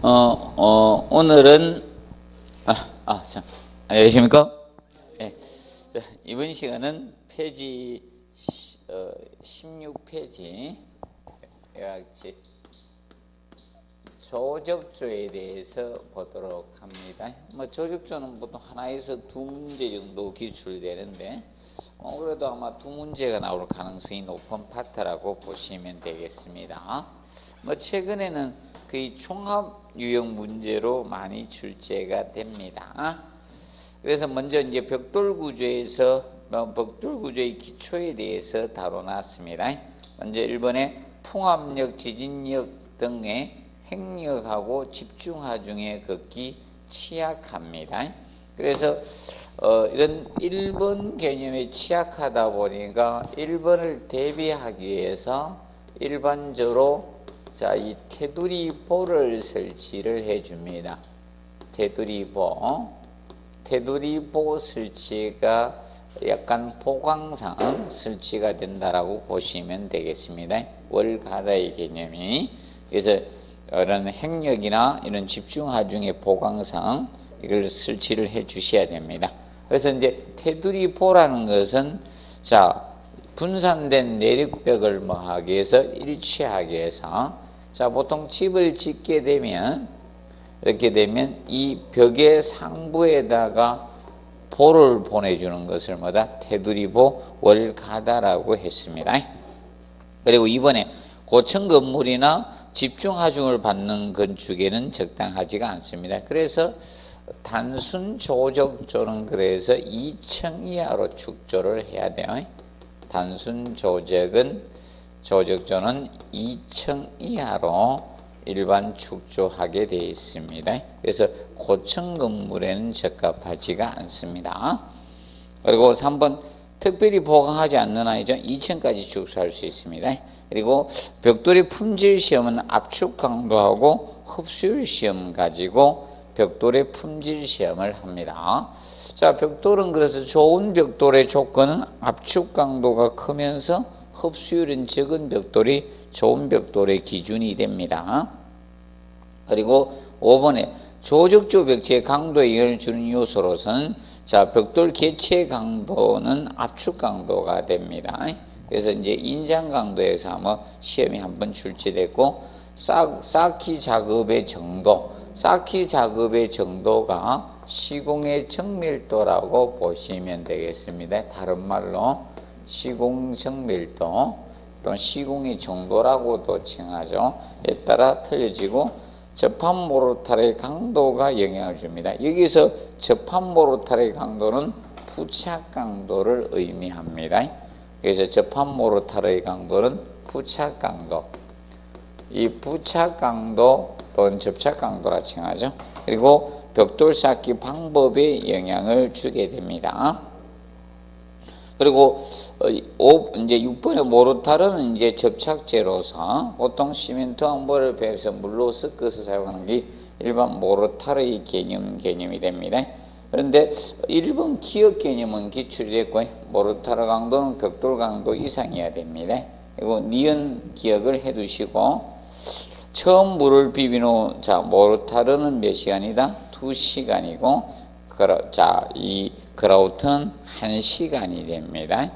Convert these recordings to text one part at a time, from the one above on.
오늘은 안녕하십니까? 네. 이번 시간은 페이지 16페이지 요약지 조적조에 대해서 보도록 합니다. 조적조는 보통 하나에서 두 문제 정도 기출되는데 그래도 아마 두 문제가 나올 가능성이 높은 파트라고 보시면 되겠습니다. 최근에는 거의 종합 유형 문제로 많이 출제가 됩니다. 그래서 먼저 이제 벽돌 구조에서 벽돌 구조의 기초에 대해서 다뤄놨습니다. 먼저 1번에 풍압력, 지진력 등의 행력하고 집중하 중에 극히 취약합니다. 그래서 이런 1번 개념에 취약하다 보니까 1번을 대비하기 위해서 일반적으로 이 테두리보를 설치를 해줍니다. 테두리보 설치가 약간 보강상 설치가 된다라고 보시면 되겠습니다. 월가다의 개념이. 그래서 이런 행력이나 이런 집중하 중의 보강상 이걸 설치를 해 주셔야 됩니다. 그래서 이제 테두리보라는 것은 분산된 내력벽을 하기 위해서 일치하기 위해서 보통 집을 짓게 되면 이렇게 되면 이 벽의 상부에다가 보를 보내주는 것을 테두리보 월가다라고 했습니다. 그리고 이번에 고층 건물이나 집중하중을 받는 건축에는 적당하지가 않습니다. 그래서 단순 조적조는 그래서 2층 이하로 축조를 해야 돼요. 단순 조적조는 2층 이하로 일반 축조하게 되어 있습니다. 그래서 고층 건물에는 적합하지가 않습니다. 그리고 3번 특별히 보강하지 않는 아이죠. 2층까지 축소할 수 있습니다. 그리고 벽돌의 품질 시험은 압축 강도하고 흡수율 시험 가지고 벽돌의 품질 시험을 합니다. 벽돌은 그래서 좋은 벽돌의 조건은 압축 강도가 크면서 흡수율은 적은 벽돌이 좋은 벽돌의 기준이 됩니다. 그리고 5번에 조적조 벽체의 강도에 영향을 주는 요소로서는 벽돌 개체 강도는 압축 강도가 됩니다. 그래서 이제 인장 강도에서 아마 시험이 한번 출제됐고 쌓기 작업의 정도가 시공의 정밀도라고 보시면 되겠습니다. 다른 말로 시공 정밀도 또는 시공의 정도라고도 칭하죠. 에 따라 틀려지고 접합 모르타르의 강도가 영향을 줍니다. 여기서 접합 모르타르의 강도는 부착 강도를 의미합니다. 그래서 접합 모르타르의 강도는 부착 강도, 이 부착 강도 또는 접착 강도라 칭하죠. 그리고 벽돌 쌓기 방법에 영향을 주게 됩니다. 그리고 이제 6번의 모르타르는 이제 접착제로서 보통 시멘트와 물을 배합해서 물로 섞어서 사용하는 게 일반 모르타르의 개념이 됩니다. 그런데 1번 기억 개념은 기출이 됐고 모르타르 강도는 벽돌 강도 이상이어야 됩니다. 그리고 니은 기억을 해두시고 처음 물을 비빈 후 모르타르는 몇 시간이다? 2시간이고 이 그라우트는 1시간이 됩니다.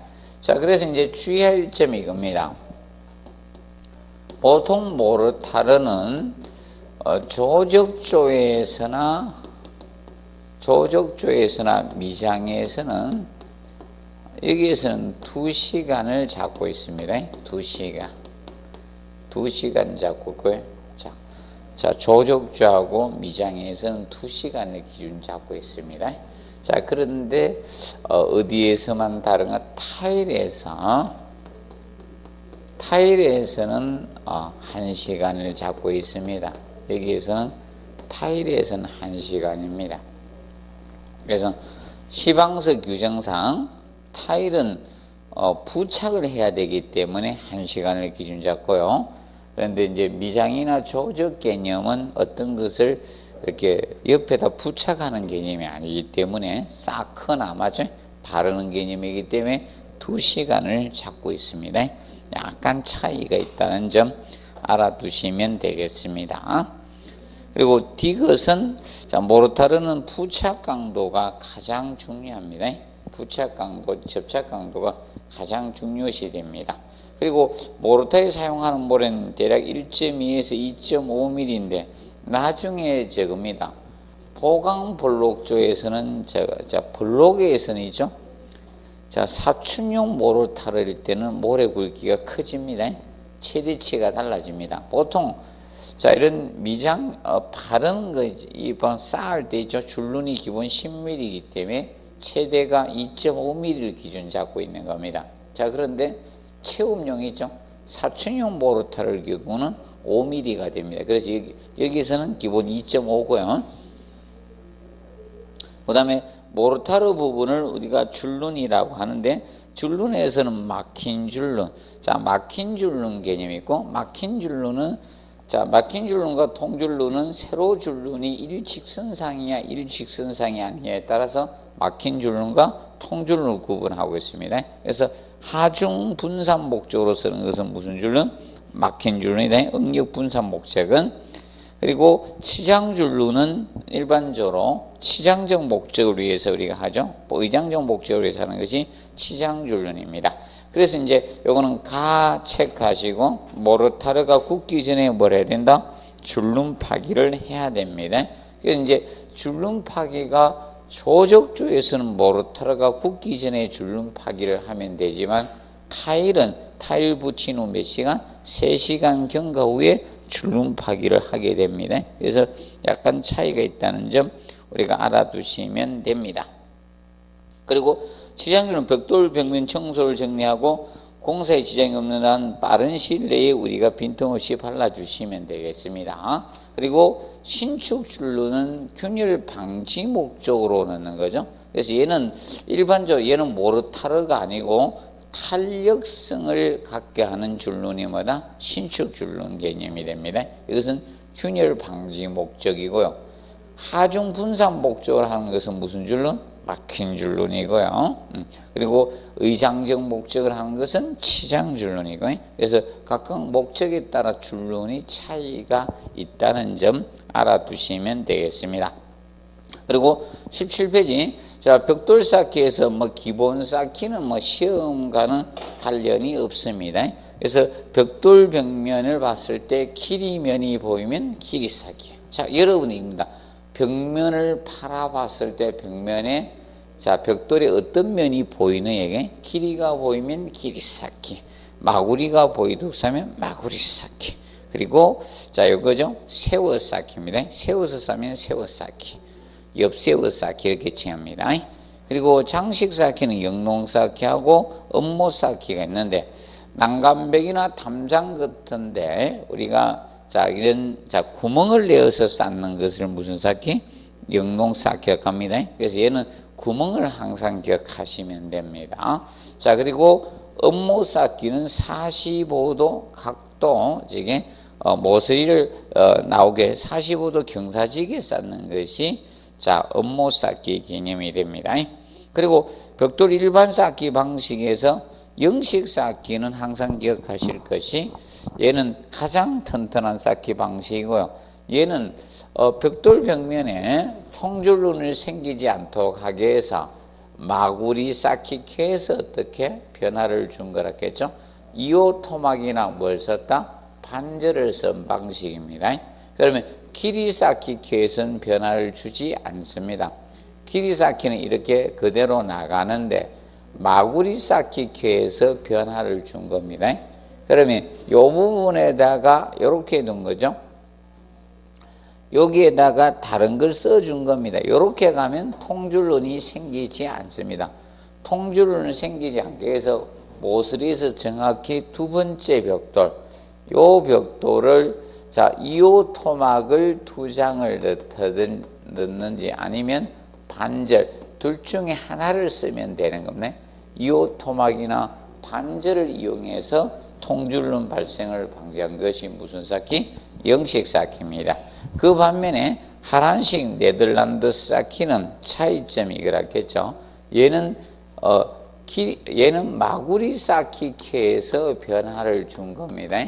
그래서 이제 주의할 점이 이겁니다. 보통 모르타르는 조적조에서나 미장에서는 여기에서는 2시간을 잡고 있습니다. 2시간 잡고 있고요. 조적조하고 미장에서는 2시간을 기준 잡고 있습니다. 그런데 어디에서만 다른가? 타일에서는 1시간을 잡고 있습니다. 여기에서는 타일에서는 1시간입니다. 그래서 시방서 규정상 타일은 부착을 해야 되기 때문에 1시간을 기준 잡고요. 그런데 이제 미장이나 조적 개념은 어떤 것을 이렇게 옆에다 부착하는 개념이 아니기 때문에 쌓거나 바르는 개념이기 때문에 2시간을 잡고 있습니다. 약간 차이가 있다는 점 알아두시면 되겠습니다. 그리고 디귿은 자, 모르타르는 부착 강도가 가장 중요합니다. 부착 강도, 접착 강도가 가장 중요시 됩니다. 그리고 모르타르에 사용하는 모래는 대략 1.2에서 2.5mm인데 나중에 적습니다. 보강 블록조에서는 블록에서는이죠. 자, 사춘용 모르타르일 때는 모래 굵기가 커집니다. 최대치가 달라집니다. 보통 자, 이런 미장 바르는 거 이번 쌓을 때 있죠. 줄눈이 기본 10mm이기 때문에 최대가 2.5mm를 기준 잡고 있는 겁니다. 자, 그런데 체험용이죠. 사춘용 모르타르의 경우는 5mm가 됩니다. 그래서 여기서는 기본 2.5고요. 그 다음에 모르타르 부분을 우리가 줄눈이라고 하는데 줄눈에서는 막힌 줄눈, 자, 막힌 줄눈 개념이 있고 막힌 줄눈은 자, 막힌 줄눈과 통줄눈은 세로 줄눈이 일직선상이야 일직선상이 아니냐에 따라서 막힌 줄눈과 통줄눈을 구분하고 있습니다. 그래서 하중 분산 목적으로 쓰는 것은 무슨 줄눈? 막힌 줄눈이다. 응력 분산 목적은. 그리고 치장 줄눈은 일반적으로 치장적 목적을 위해서 우리가 하죠. 의장적 목적을 위해서 하는 것이 치장 줄눈입니다. 그래서 이제 요거는 가 체크하시고 모르타르가 굳기 전에 뭘 해야 된다? 줄눈 파기를 해야 됩니다. 그래서 이제 줄눈 파기가 조적조에서는 모르타르가 굳기 전에 줄눈 파기를 하면 되지만 타일은 타일 붙인 후 몇 시간? 3시간 경과 후에 줄눈 파기를 하게 됩니다. 그래서 약간 차이가 있다는 점 우리가 알아두시면 됩니다. 그리고 치장줄은 벽돌 벽면 청소를 정리하고 공사에 지장이 없는 한 빠른 시일 내에 우리가 빈틈없이 발라주시면 되겠습니다. 그리고 신축줄로는 균열 방지 목적으로 넣는 거죠. 그래서 얘는 일반적으로 얘는 모르타르가 아니고 탄력성을 갖게 하는 줄눈이 뭐다? 신축줄눈 개념이 됩니다. 이것은 균열 방지 목적이고요. 하중 분산 목적으로 하는 것은 무슨 줄눈? 막힌 줄눈이고요. 그리고 의장적 목적을 하는 것은 치장 줄눈이고요. 그래서 각각 목적에 따라 줄눈이 차이가 있다는 점 알아두시면 되겠습니다. 그리고 17페이지. 자, 벽돌 쌓기에서 기본 쌓기는 시험과는 관련이 없습니다. 그래서 벽돌 벽면을 봤을 때 길이면이 보이면 길이 쌓기. 자, 여러분입니다. 벽면을 바라봤을 때 벽면에 자, 벽돌에 어떤 면이 보이는 에게 길이가 보이면 길이 쌓기, 마구리가 보이면 마구리 쌓기. 그리고 자, 이거죠. 세워 쌓기입니다. 세워서 쌓으면 세워 쌓기, 옆세워 쌓기 이렇게 칭합니다. 그리고 장식 쌓기는 영농 쌓기하고 업모 쌓기가 있는데 난간벽이나 담장 같은데 우리가 자, 이런 구멍을 내어서 쌓는 것을 무슨 쌓기? 영농 쌓기라고 합니다. 그래서 얘는 구멍을 항상 기억하시면 됩니다. 자, 그리고 업모 쌓기는 45도 각도, 이게 모서리를 나오게 45도 경사지게 쌓는 것이 자, 업모 쌓기 개념이 됩니다. 그리고 벽돌 일반 쌓기 방식에서 영식 쌓기는 항상 기억하실 것이 얘는 가장 튼튼한 쌓기 방식이고요. 얘는 벽돌 벽면에 통줄눈을 생기지 않도록 하기 위해서 마구리 쌓기캐에서 어떻게 변화를 준 거라겠죠. 이오 토막이나 뭘 썼다? 반절을 쓴 방식입니다. 그러면 길이 쌓기캐에서는 변화를 주지 않습니다. 길이 쌓기는 이렇게 그대로 나가는데 마구리 쌓기캐에서 변화를 준 겁니다. 그러면 이 부분에다가 이렇게 둔 거죠. 여기에다가 다른 걸 써준 겁니다. 이렇게 가면 통줄눈이 생기지 않습니다. 통줄눈이 생기지 않게 해서 모서리에서 정확히 두 번째 벽돌, 요 벽돌을 자, 2호 토막을 2장을 넣는지 아니면 반절 둘 중에 하나를 쓰면 되는 겁니다. 2호 토막이나 반절을 이용해서 통줄눈 발생을 방지한 것이 무슨 쌓기? 영식 쌓기입니다. 그 반면에 하란식 네덜란드 쌓기는 차이점이 이거라겠죠. 얘는 마구리 쌓기캐에서 변화를 준 겁니다.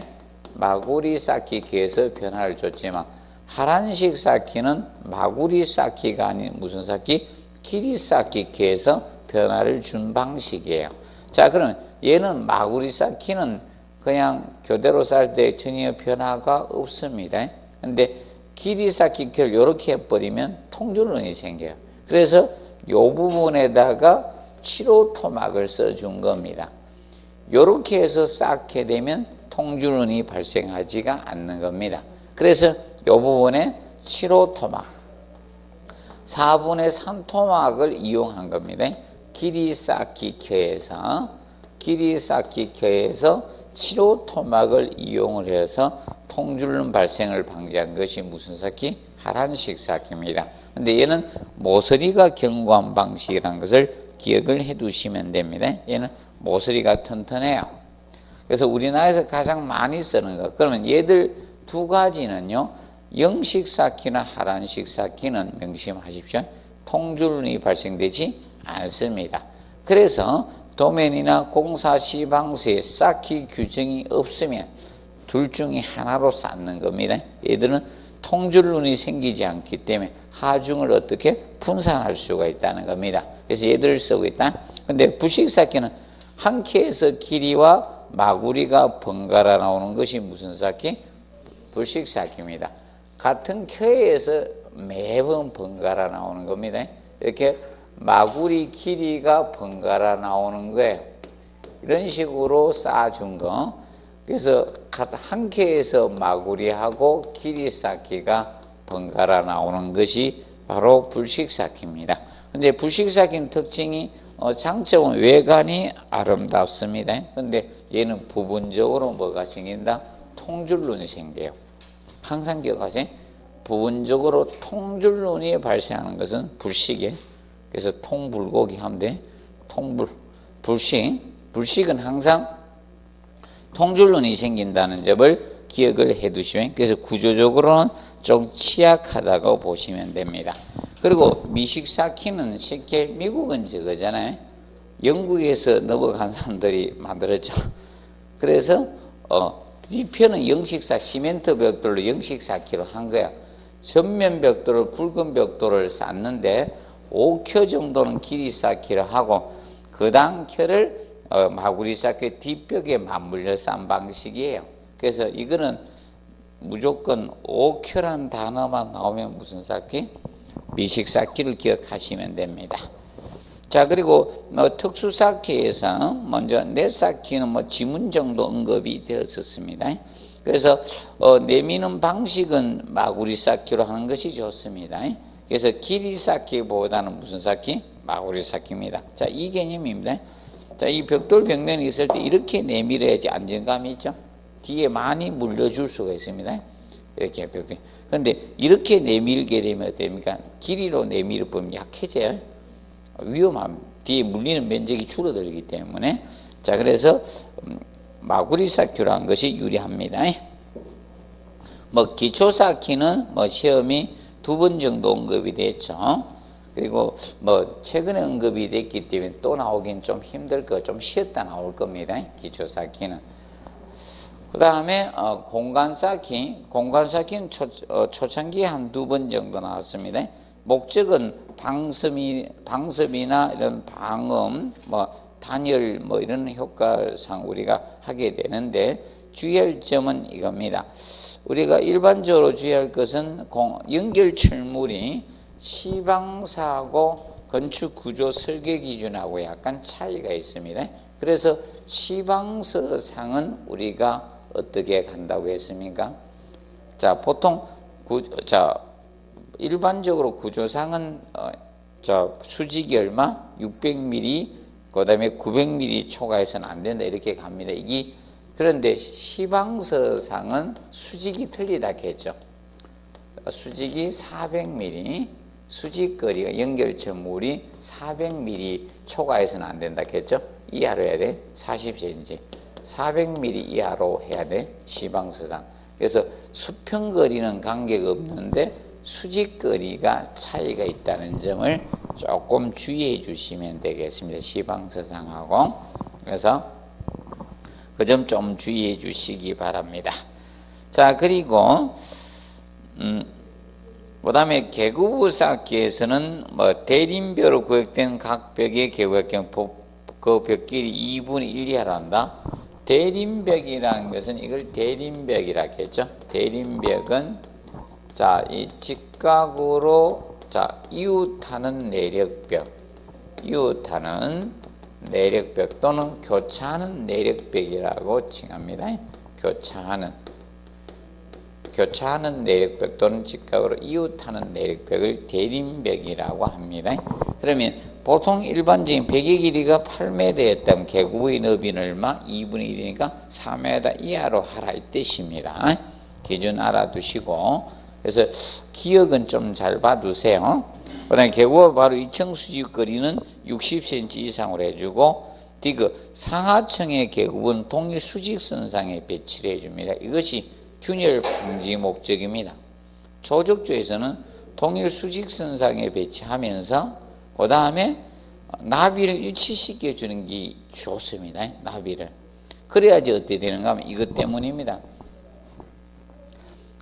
마구리 쌓기캐에서 변화를 줬지만 하란식 쌓기는 마구리 쌓기가 아닌 무슨 쌓기? 길이 쌓기에서 변화를 준 방식이에요. 자, 그러면 얘는 마구리 쌓기는 그냥 교대로 쌓을 때 전혀 변화가 없습니다. 근데 길이 쌓기를 이렇게 해버리면 통줄론이 생겨요. 그래서 이 부분에다가 7호 토막을 써준 겁니다. 이렇게 해서 쌓게 되면 통줄론이 발생하지가 않는 겁니다. 그래서 이 부분에 7호 토막, 4분의 3 토막을 이용한 겁니다. 길이 쌓기 켜에서 7호 토막을 이용을 해서 통줄론 발생을 방지한 것이 무슨 쌓기? 하란식 쌓기입니다. 근데 얘는 모서리가 견고한 방식이라는 것을 기억을 해 두시면 됩니다. 얘는 모서리가 튼튼해요. 그래서 우리나라에서 가장 많이 쓰는 것. 그러면 얘들 두 가지는요, 영식 쌓기나 하란식 쌓기는 명심하십시오. 통줄론이 발생되지 않습니다. 그래서 도면이나 공사 시방서에 쌓기 규정이 없으면 둘 중에 하나로 쌓는 겁니다. 얘들은 통줄론이 생기지 않기 때문에 하중을 어떻게 분산할 수가 있다는 겁니다. 그래서 얘들을 쓰고 있다. 근데 부식 쌓기는 한 켜에서 길이와 마구리가 번갈아 나오는 것이 무슨 쌓기? 부식 쌓기입니다. 같은 켜에서 매번 번갈아 나오는 겁니다. 이렇게 마구리 길이가 번갈아 나오는 거예요. 이런 식으로 쌓아준 거. 그래서 한 켜에서 마구리하고 길이 쌓기가 번갈아 나오는 것이 바로 불식 쌓기입니다. 근데 불식 쌓기는 특징이 장점은 외관이 아름답습니다. 근데 얘는 부분적으로 뭐가 생긴다? 통줄론이 생겨요. 항상 기억하세요. 부분적으로 통줄론이 발생하는 것은 불식이에요. 그래서 통불고기 하면 돼. 불식은 항상 통줄론이 생긴다는 점을 기억을 해 두시면, 그래서 구조적으로는 좀 취약하다고 보시면 됩니다. 그리고 미식 쌓기는 쉽게 미국은 저거잖아요. 영국에서 넘어간 사람들이 만들었죠. 그래서 뒤편은 영식사 시멘트 벽돌로 영식 쌓기로 한 거야. 전면 벽돌을 붉은 벽돌을 쌓는데 5켜 정도는 길이 쌓기를 하고 그 다음 켜를 마구리 쌓기 뒷벽에 맞물려 쌓은 방식이에요. 그래서 이거는 무조건 5켜란 단어만 나오면 무슨 쌓기? 미식 쌓기를 기억하시면 됩니다. 자, 그리고 특수 쌓기에서 먼저 내 쌓기는 지문 정도 언급이 되었었습니다. 그래서 내미는 방식은 마구리 쌓기로 하는 것이 좋습니다. 그래서 길이 쌓기보다는 무슨 쌓기? 마구리 쌓기입니다. 자, 이 개념입니다. 자, 이 벽돌 벽면이 있을 때 이렇게 내밀어야지 안정감이 있죠. 뒤에 많이 물려줄 수가 있습니다. 이렇게 벽돌. 그런데 이렇게 내밀게 되면 됩니까? 길이로 내밀어 보면 약해져요. 위험함. 뒤에 물리는 면적이 줄어들기 때문에. 자, 그래서 마구리 쌓기라는 것이 유리합니다. 기초 쌓기는 시험이 2번 정도 언급이 됐죠. 그리고 최근에 언급이 됐기 때문에 또 나오긴 좀 힘들 거, 좀 쉬었다 나올 겁니다. 기초 쌓기는. 그 다음에 공간 쌓기는 초창기에 한 2번 정도 나왔습니다. 목적은 방섭이나 이런 방음, 단열 이런 효과상 우리가 하게 되는데 주의할 점은 이겁니다. 우리가 일반적으로 주의할 것은 연결철물이 시방사하고 건축구조 설계 기준하고 약간 차이가 있습니다. 그래서 시방서상은 우리가 어떻게 간다고 했습니까? 자, 보통 일반적으로 구조상은 수직이 얼마? 600mm, 그 다음에 900mm 초과해서는 안 된다 이렇게 갑니다. 그런데 시방서상은 수직이 틀리다 했죠. 수직이 400mm, 수직거리가 연결철물이 400mm 초과해서는 안 된다 했죠. 이하로 해야 돼. 40cm. 400mm 이하로 해야 돼. 시방서상. 그래서 수평거리는 관계가 없는데 수직거리가 차이가 있다는 점을 조금 주의해 주시면 되겠습니다. 시방서상하고. 그래서 그 점 좀 주의해 주시기 바랍니다. 자, 그리고 그 다음에 개구부 쌓기에서는 뭐 대림벽으로 구역된 각 벽의 개구역경 그 벽끼리 2분의 1 이하로 한다. 대림벽이라는 것은 이걸 대림벽이라 했죠. 대림벽은 자, 이 직각으로 자, 이웃하는 내력벽, 이웃하는 내력벽 또는 교차하는 내력벽이라고 칭합니다. 교차하는 내력벽 또는 직각으로 이웃하는 내력벽을 대림벽이라고 합니다. 그러면 보통 일반적인 벽의 길이가 8m였다면 개구부의 너비는 얼마? 2분의 1이니까 4m 이하로 하라 이 뜻입니다. 기준 알아두시고, 그래서 기억은 좀 잘 봐두세요. 그 다음에 개구가 바로 2층 수직 거리는 60cm 이상으로 해주고, 디귿 상하층의 개구는 동일 수직선상에 배치를 해줍니다. 이것이 균열 방지 목적입니다. 조적조에서는 동일 수직선상에 배치하면서 그 다음에 나비를 일치시켜 주는 게 좋습니다. 나비를. 그래야지 어떻게 되는가 하면 이것 때문입니다.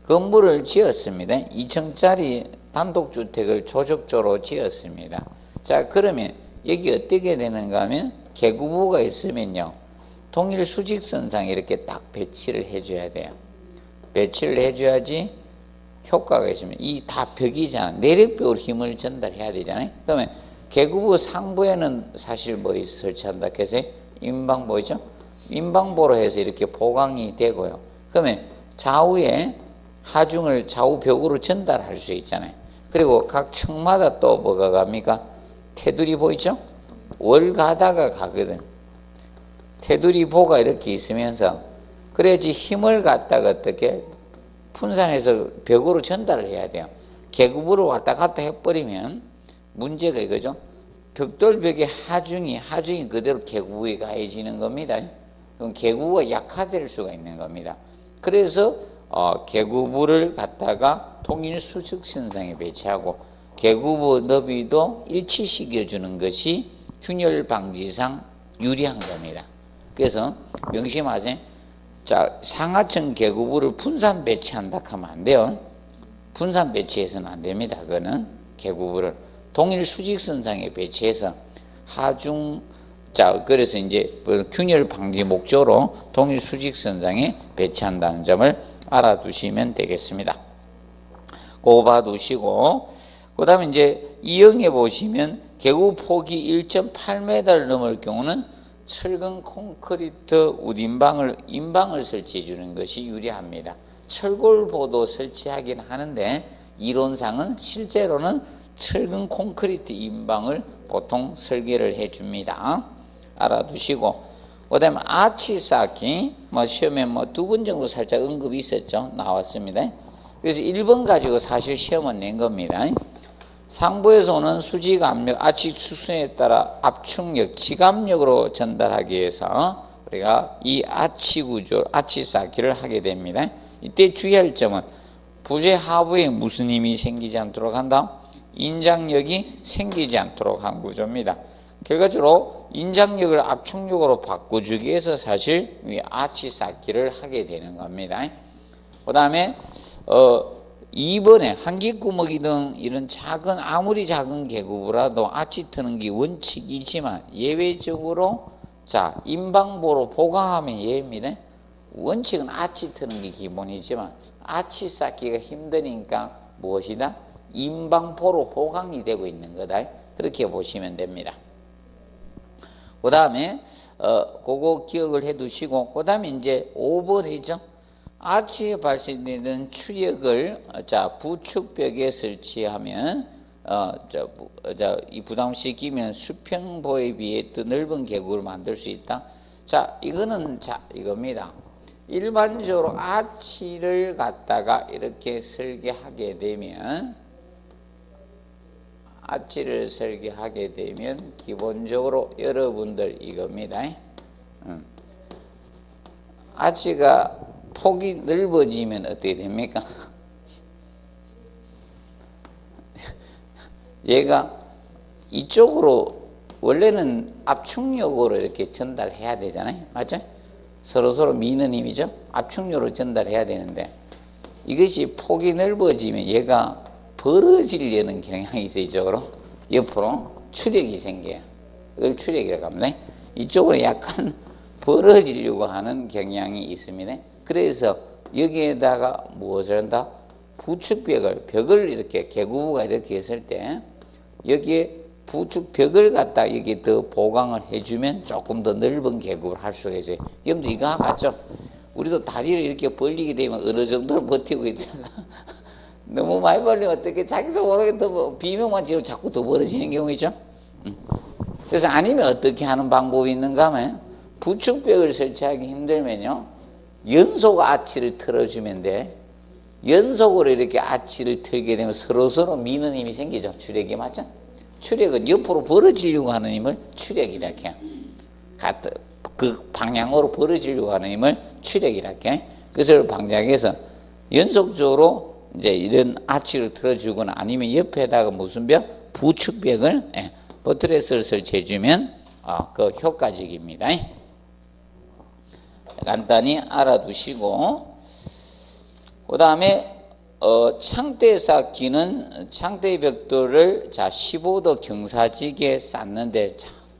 건물을 지었습니다. 2층짜리 단독주택을 조적조로 지었습니다. 자, 그러면 여기 어떻게 되는가 하면 개구부가 있으면요, 동일 수직선상에 이렇게 딱 배치를 해줘야 돼요. 배치를 해줘야지 효과가 있습니다. 이 다 벽이잖아. 내력벽으로 힘을 전달해야 되잖아요. 그러면 개구부 상부에는 사실 뭐 설치한다 해서 인방보죠. 인방보로 해서 이렇게 보강이 되고요. 그러면 좌우에 하중을 좌우 벽으로 전달할 수 있잖아요. 그리고 각 층마다 또 뭐가 갑니까? 테두리 보이죠? 월 가다가 가거든. 테두리 보가 이렇게 있으면서 그래야지 힘을 갖다가 어떻게 분산해서 벽으로 전달을 해야 돼요. 개구부를 왔다 갔다 해버리면 문제가 이거죠. 벽돌벽의 하중이 그대로 개구부에 가해지는 겁니다. 그럼 개구부가 약화될 수가 있는 겁니다. 그래서 개구부를 갖다가 통일 수직선상에 배치하고 개구부 너비도 일치시켜주는 것이 균열 방지상 유리한 겁니다. 그래서 명심하세요. 자, 상하층 개구부를 분산 배치한다 하면 안 돼요. 분산 배치해서는 안 됩니다. 그거는 개구부를 동일 수직선상에 배치해서 하중, 자, 그래서 이제 균열 방지 목적으로 동일 수직선상에 배치한다는 점을 알아두시면 되겠습니다. 그거 봐두시고, 그 다음에 이제 이형에 보시면 개구 폭이 1.8m를 넘을 경우는 철근 콘크리트 인방을 설치해 주는 것이 유리합니다. 철골보도 설치하긴 하는데 이론상은 실제로는 철근 콘크리트 인방을 보통 설계를 해 줍니다. 알아두시고, 그 다음에 아치 쌓기, 시험에 2번 정도 살짝 언급이 있었죠. 나왔습니다. 그래서 1번 가지고 사실 시험은 낸 겁니다. 상부에서 오는 수직 압력, 아치 추순에 따라 압축력, 지압력으로 전달하기 위해서 우리가 이 아치 구조, 아치 쌓기를 하게 됩니다. 이때 주의할 점은 부재 하부에 무슨 힘이 생기지 않도록 한다? 인장력이 생기지 않도록 한 구조입니다. 결과적으로 인장력을 압축력으로 바꿔주기 위해서 사실 이 아치 쌓기를 하게 되는 겁니다. 그 다음에 2번에 한기구멍이 등 이런 아무리 작은 개구부라도 아치 트는 게 원칙이지만 예외적으로 자, 인방보로 보강하면 예입니다. 원칙은 아치 트는 게 기본이지만 아치 쌓기가 힘드니까 무엇이다? 인방보로 보강이 되고 있는 거다. 그렇게 보시면 됩니다. 그 다음에 그거 기억을 해 두시고, 그 다음에 이제 5번이죠. 아치에 발생되는 추력을 부축벽에 설치하면 이 부담시키면 수평보에 비해 더 넓은 개구를 만들 수 있다. 자, 이거는 이겁니다. 일반적으로 아치를 갖다가 이렇게 설계하게 되면 기본적으로 여러분들 이겁니다. 아치가 폭이 넓어지면 어떻게 됩니까? 얘가 이쪽으로 원래는 압축력으로 이렇게 전달해야 되잖아요. 맞죠? 서로 미는 힘이죠. 압축력으로 전달해야 되는데 이것이 폭이 넓어지면 얘가 벌어지려는 경향이 있어요. 이쪽으로 옆으로 출력이 생겨요. 이걸 출력이라고 합니다. 이쪽으로 약간 벌어지려고 하는 경향이 있습니다. 그래서 여기에다가 무엇을 한다? 벽을 이렇게 개구부가 이렇게 했을 때 여기에 부축벽을 갖다 여기 더 보강을 해주면 조금 더 넓은 계급을 할 수가 있어요. 여러분들 이거 같죠? 우리도 다리를 이렇게 벌리게 되면 어느 정도 버티고 있다가 너무 많이 벌리면 어떻게 자기도 모르게 더 비명만 지르고 자꾸 더 벌어지는 경우 있죠? 그래서 아니면 어떻게 하는 방법이 있는가 하면 부축벽을 설치하기 힘들면요. 연속 아치를 틀어주면 돼. 연속으로 이렇게 아치를 틀게 되면 서로서로 미는 힘이 생기죠. 추력이 맞죠? 추력은 옆으로 벌어지려고 하는 힘을 추력이라 해요. 그 방향으로 벌어지려고 하는 힘을 추력이라 해요. 그래서 방장에서 연속적으로 이제 이런 아치를 틀어주거나 아니면 옆에다가 무슨 벽? 부축벽을 버트레스를 설치해주면 그 효과적입니다. 간단히 알아두시고 그 다음에 창대 쌓기는 창대 벽돌을 15도 경사지게 쌓는데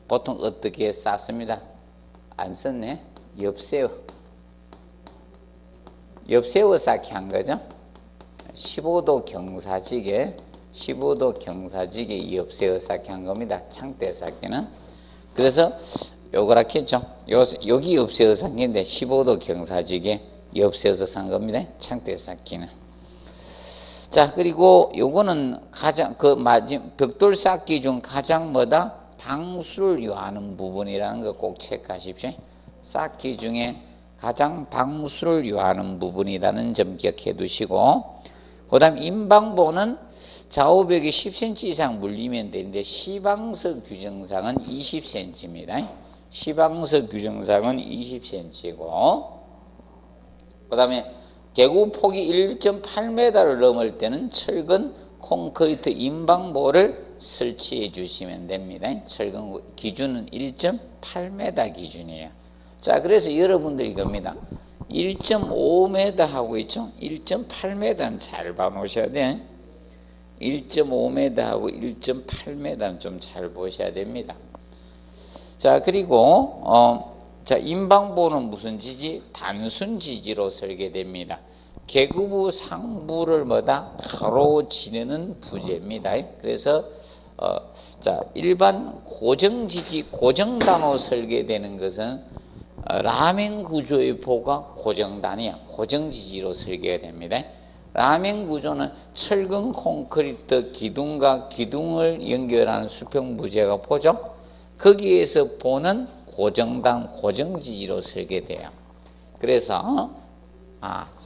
보통 어떻게 쌓습니다? 안 썼네. 옆세워 쌓기 한 거죠. 15도 경사지게 옆세워 쌓기 한 겁니다. 창대 쌓기는. 그래서 요거라고 했죠. 여기 옆세워 쌓기인데 15도 경사지게 옆세워서 산 겁니다. 창대 쌓기는. 자, 그리고 요거는 가장 벽돌 쌓기 중 가장 방수를 요하는 부분이라는 거 꼭 체크하십시오. 쌓기 중에 가장 방수를 요하는 부분이라는 점 기억해 두시고, 그 다음 인방보는 좌우벽이 10cm 이상 물리면 되는데 시방석 규정상은 20cm입니다. 시방석 규정상은 20cm고, 그 다음에 개구 폭이 1.8m를 넘을 때는 철근 콘크리트 인방보를 설치해 주시면 됩니다. 철근 기준은 1.8m 기준이에요. 자, 그래서 여러분들이 이겁니다. 1.5m 하고 있죠? 1.8m는 잘 봐놓으셔야 돼. 1.5m 하고 1.8m는 좀 잘 보셔야 됩니다. 자, 그리고 자, 인방보는 무슨 지지? 단순 지지로 설계됩니다. 계구부 상부를 가로 지르는 부재입니다. 그래서 자, 일반 고정 지지, 고정단으로 설계되는 것은 라멘 구조의 보가 고정단이야. 고정 지지로 설계가 됩니다. 라멘 구조는 철근 콘크리트 기둥과 기둥을 연결하는 수평 부재가 보죠. 거기에서 보는 고정단, 고정지지로 설계돼요. 그래서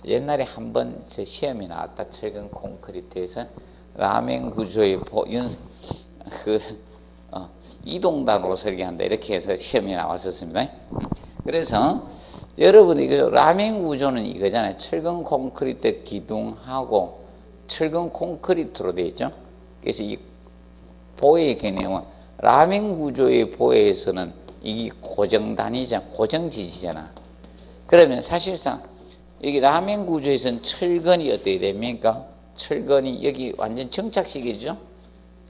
옛날에 한번 저 시험이 나왔다. 철근 콘크리트에서 라멘 구조의 이동단으로 설계한다. 이렇게 해서 시험이 나왔었습니다. 그래서 여러분이 라멘 구조는 이거잖아요. 철근 콘크리트 기둥하고 철근 콘크리트로 되어 있죠. 그래서 이 보의 개념은 라멘 구조의 보에서는 이게 고정단이잖아. 고정지지잖아. 그러면 사실상 여기 라멘 구조에서는 철근이 어떻게 됩니까? 철근이 여기 완전 정착식이죠.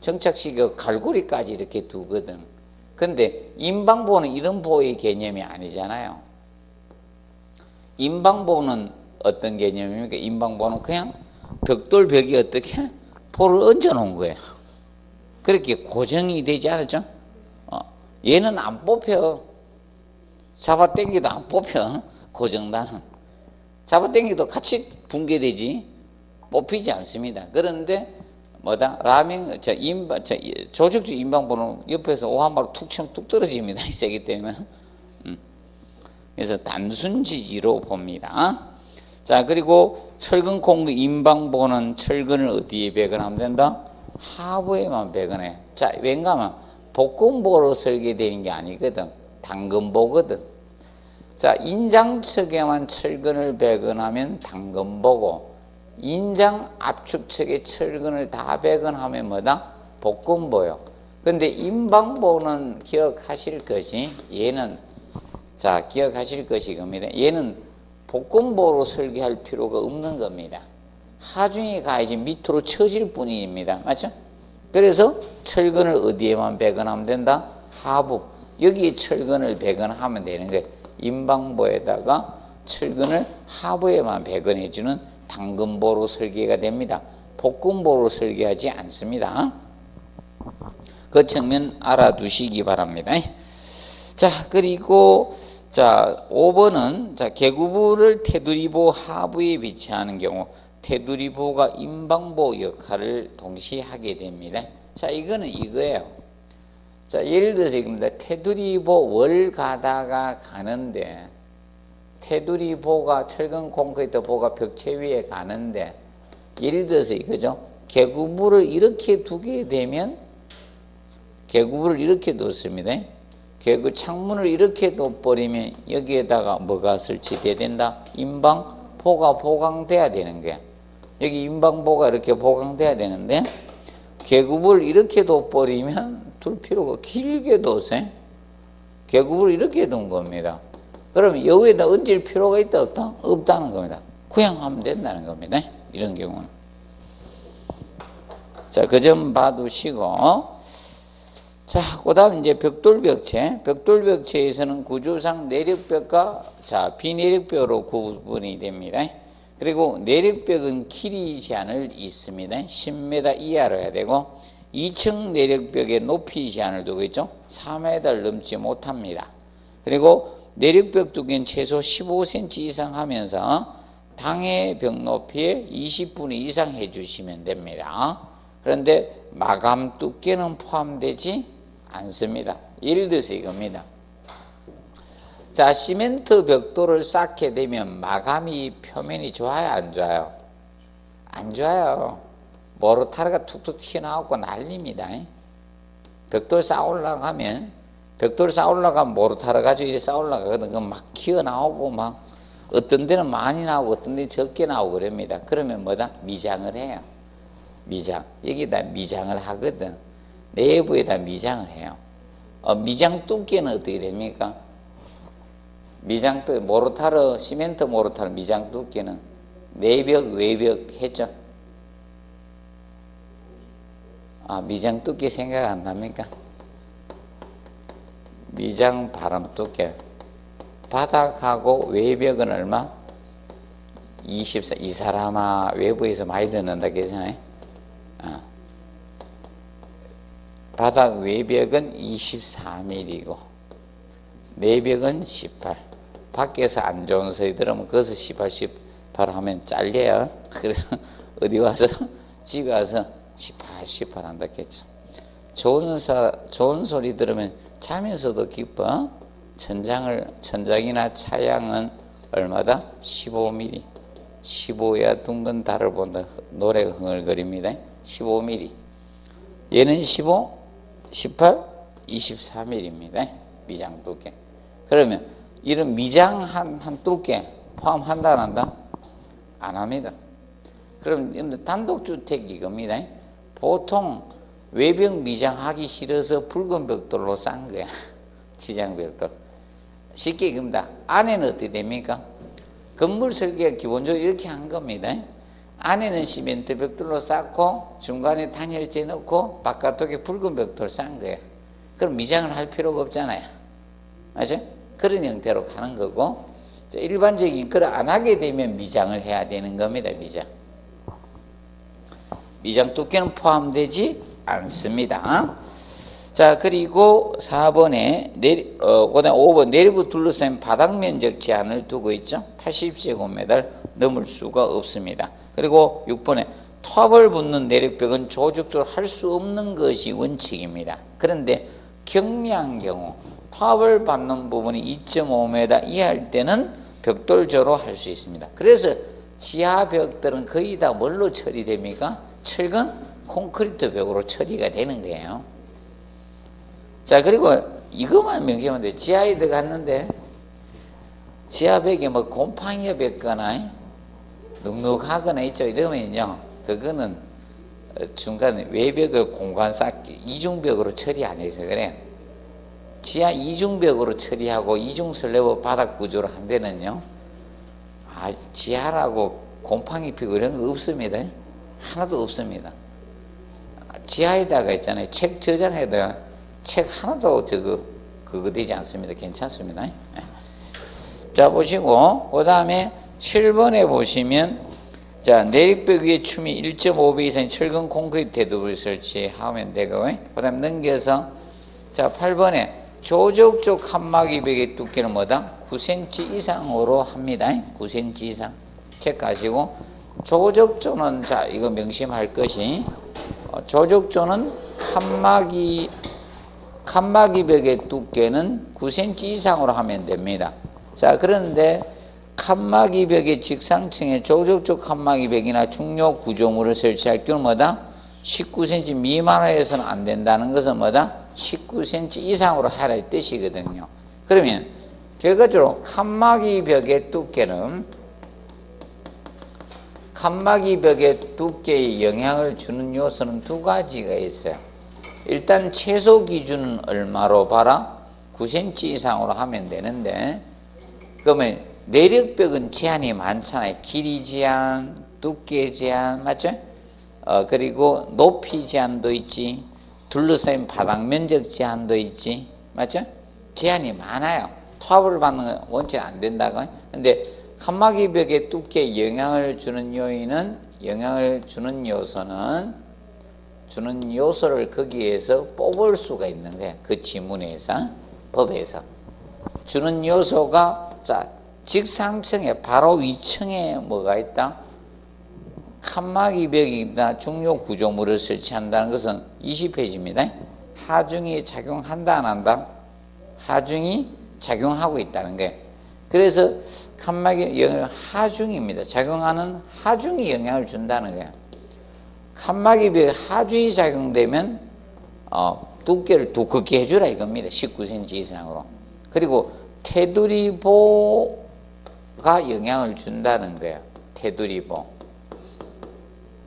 정착식이 갈고리까지 이렇게 두거든. 근데 인방보는 이런 보의 개념이 아니잖아요. 인방보는 어떤 개념입니까? 인방보는 그냥 벽돌벽이 어떻게 포를 얹어 놓은 거예요. 그렇게 고정이 되지 않았죠? 얘는 안 뽑혀. 잡아당기도 안 뽑혀. 고정단은. 잡아당기도 같이 붕괴되지 뽑히지 않습니다. 그런데 조직주 인방보는 옆에서 오한마로 툭 치면 뚝 떨어집니다. 세기 때문에. 그래서 단순 지지로 봅니다. 자, 그리고 철근 콘크리트 인방보는 철근을 어디에 배건하면 된다? 하부에만 배건해. 자, 왠가 하면 복근보로 설계되는 게 아니거든. 당근보거든. 자, 인장측에만 철근을 배건하면 당근보고, 인장 압축측에 철근을 다 배건하면 복근보요. 근데 인방보는 기억하실 것이, 기억하실 것이 겁니다. 얘는 복근보로 설계할 필요가 없는 겁니다. 하중에 가야지 밑으로 쳐질 뿐입니다. 맞죠? 그래서 철근을 어디에만 배건하면 된다? 하부. 여기에 철근을 배건하면 되는 거예요. 임방보에다가 철근을 하부에만 배건해주는 당근보로 설계가 됩니다. 복근보로 설계하지 않습니다. 그 측면 알아두시기 바랍니다. 자, 그리고 자, 5번은 자, 개구부를 테두리보 하부에 위치하는 경우 테두리보가 임방보 역할을 동시에 하게 됩니다. 자, 이거는 이거예요. 자, 예를 들어서 이겁니다. 테두리보 월 가다가 가는데 테두리보가 철근 콘크리트 보가 벽체 위에 가는데 예를 들어서 이거죠. 개구부를 이렇게 두게 되면 개구부를 이렇게 뒀습니다. 개구 창문을 이렇게 둬버리면 여기에다가 뭐가 설치돼야 된다? 임방보가 보강돼야 되는 거야. 여기 임방보가 이렇게 보강돼야 되는데 개구부를 이렇게 둬버리면 둘 필요가 길게 뒀어요. 개구부를 이렇게 둔 겁니다. 그럼 여기에다 얹을 필요가 있다 없다? 없다는 겁니다. 그냥 하면 된다는 겁니다. 이런 경우는. 자, 그 점 봐두시고. 자, 그 다음 이제 벽돌벽체. 벽돌벽체에서는 구조상 내력벽과 자, 비내력벽으로 구분이 됩니다. 그리고 내력벽은 길이 제한을 있습니다. 10m 이하로 해야 되고 2층 내력벽에 높이 제한을 두고 있죠. 4m를 넘지 못합니다. 그리고 내력벽 두께는 최소 15cm 이상 하면서 당해 벽 높이에 20분의 이상 해주시면 됩니다. 그런데 마감 두께는 포함되지 않습니다. 예를 들어서 이겁니다. 자, 시멘트 벽돌을 쌓게 되면 마감이 표면이 좋아요, 안 좋아요? 안 좋아요. 모르타르가 툭툭 튀어나오고 난립니다. 벽돌 쌓아 올라가면 모르타르 가지고 이렇게 쌓아 올라가거든. 그럼 막 튀어나오고 막 어떤 데는 많이 나오고 어떤 데는 적게 나오고 그럽니다. 그러면 뭐다? 미장을 해요. 미장. 여기다 미장을 하거든. 내부에다 미장을 해요. 미장 두께는 어떻게 됩니까? 미장 두께, 모르타르, 시멘트 모르타르 미장 두께는 내벽, 외벽 했죠? 아, 미장 두께 생각 안 납니까? 미장 바람 두께. 바닥하고 외벽은 얼마? 24. 이 사람아, 외부에서 많이 듣는다, 괜찮아요? 바닥 외벽은 24mm이고 내벽은 18. 밖에서 안 좋은 소리 들으면 거기서 18 하면 잘려요. 그래서 어디 와서 집에 와서 18 한다 했죠. 좋은 소리 들으면 자면서도 기뻐. 천장이나 차양은 얼마다? 15mm. 15야 둥근 달을 본다. 노래가 흥얼거립니다. 15mm. 얘는 15, 18, 24mm입니다. 미장 두께. 그러면 이런 미장 한 두께 포함한다 안 한다? 안 합니다. 그럼 단독주택 이겁니다. 보통 외벽 미장하기 싫어서 붉은 벽돌로 싼 거야. 지장벽돌. 쉽게 이겁니다. 안에는 어떻게 됩니까? 건물 설계가 기본적으로 이렇게 한 겁니다. 안에는 시멘트 벽돌로 쌓고 중간에 단열재 넣고 바깥쪽에 붉은 벽돌 싼 거예요. 그럼 미장을 할 필요가 없잖아요. 맞죠? 그런 형태로 가는 거고 일반적인 그걸 안 하게 되면 미장을 해야 되는 겁니다. 미장 두께는 포함되지 않습니다. 자, 그리고 4번에 그다음 5번 내리부 둘러싼 바닥 면적 제한을 두고 있죠. 80제곱미터를 넘을 수가 없습니다. 그리고 6번에 톱을 붙는 내력벽은 조직적으로 할 수 없는 것이 원칙입니다. 그런데 경미한 경우 톱을 받는 부분이 2.5m 이하일 때는 벽돌조로 할 수 있습니다. 그래서 지하 벽들은 거의 다 뭘로 처리됩니까? 철근 콘크리트 벽으로 처리가 되는 거예요. 자, 그리고 이것만 명심하면 돼. 지하에 들어갔는데 지하벽에 뭐 곰팡이가 뱉거나 눅눅하거나 있죠. 이러면요, 그거는 중간에 외벽을 공간 쌓기 이중벽으로 처리 안 해서 그래. 지하 이중벽으로 처리하고 이중 슬래브 바닥 구조로 한 데는요, 지하라고 곰팡이 피고 이런 거 없습니다. 하나도 없습니다. 지하에다가 있잖아요. 책 저장해도 책 하나도 그거 되지 않습니다. 괜찮습니다. 자, 보시고, 그 다음에 7번에 보시면, 자, 내륙벽 위에 춤이 1.5배 이상 철근 콘크리트 테두리를 설치하면 되고, 그 다음에 넘겨서, 자, 8번에 조적쪽 칸막이 벽의 두께는 뭐다? 9cm 이상으로 합니다. 9cm 이상. 체크하시고, 조적조는, 자, 이거 명심할 것이, 조적조는 칸막이 벽의 두께는 9cm 이상으로 하면 됩니다. 자, 그런데 칸막이 벽의 직상층에 조적조 칸막이 벽이나 중요 구조물을 설치할 경우 뭐다? 19cm 미만에서는 안 된다는 것은 뭐다? 19cm 이상으로 하라 이 뜻이거든요. 그러면 결과적으로 칸막이 벽의 두께에 영향을 주는 요소는 두 가지가 있어요. 일단 최소 기준은 얼마로 봐라? 9cm 이상으로 하면 되는데, 그러면 내력벽은 제한이 많잖아요. 길이 제한, 두께 제한, 맞죠? 그리고 높이 제한도 있지, 둘러싸인 바닥 면적 제한도 있지, 맞죠? 제한이 많아요. 투합을 받는 건 원체 안 된다고. 근데 칸막이 벽의 두께에 영향을 주는 요소를 거기에서 뽑을 수가 있는 거야. 그 지문에서, 법에서. 주는 요소가, 자, 직상층에, 바로 위층에 뭐가 있다? 칸막이 벽이나 중요 구조물을 설치한다는 것은 20페이지입니다. 하중이 작용한다, 안 한다? 하중이 작용하고 있다는 거예요. 그래서 칸막이 하중입니다. 작용하는 하중이 영향을 준다는 거예요. 칸막이 벽에 하중이 작용되면 두께를 두껍게 해주라 이겁니다. 19cm 이상으로. 그리고 테두리보가 영향을 준다는 거예요. 테두리보.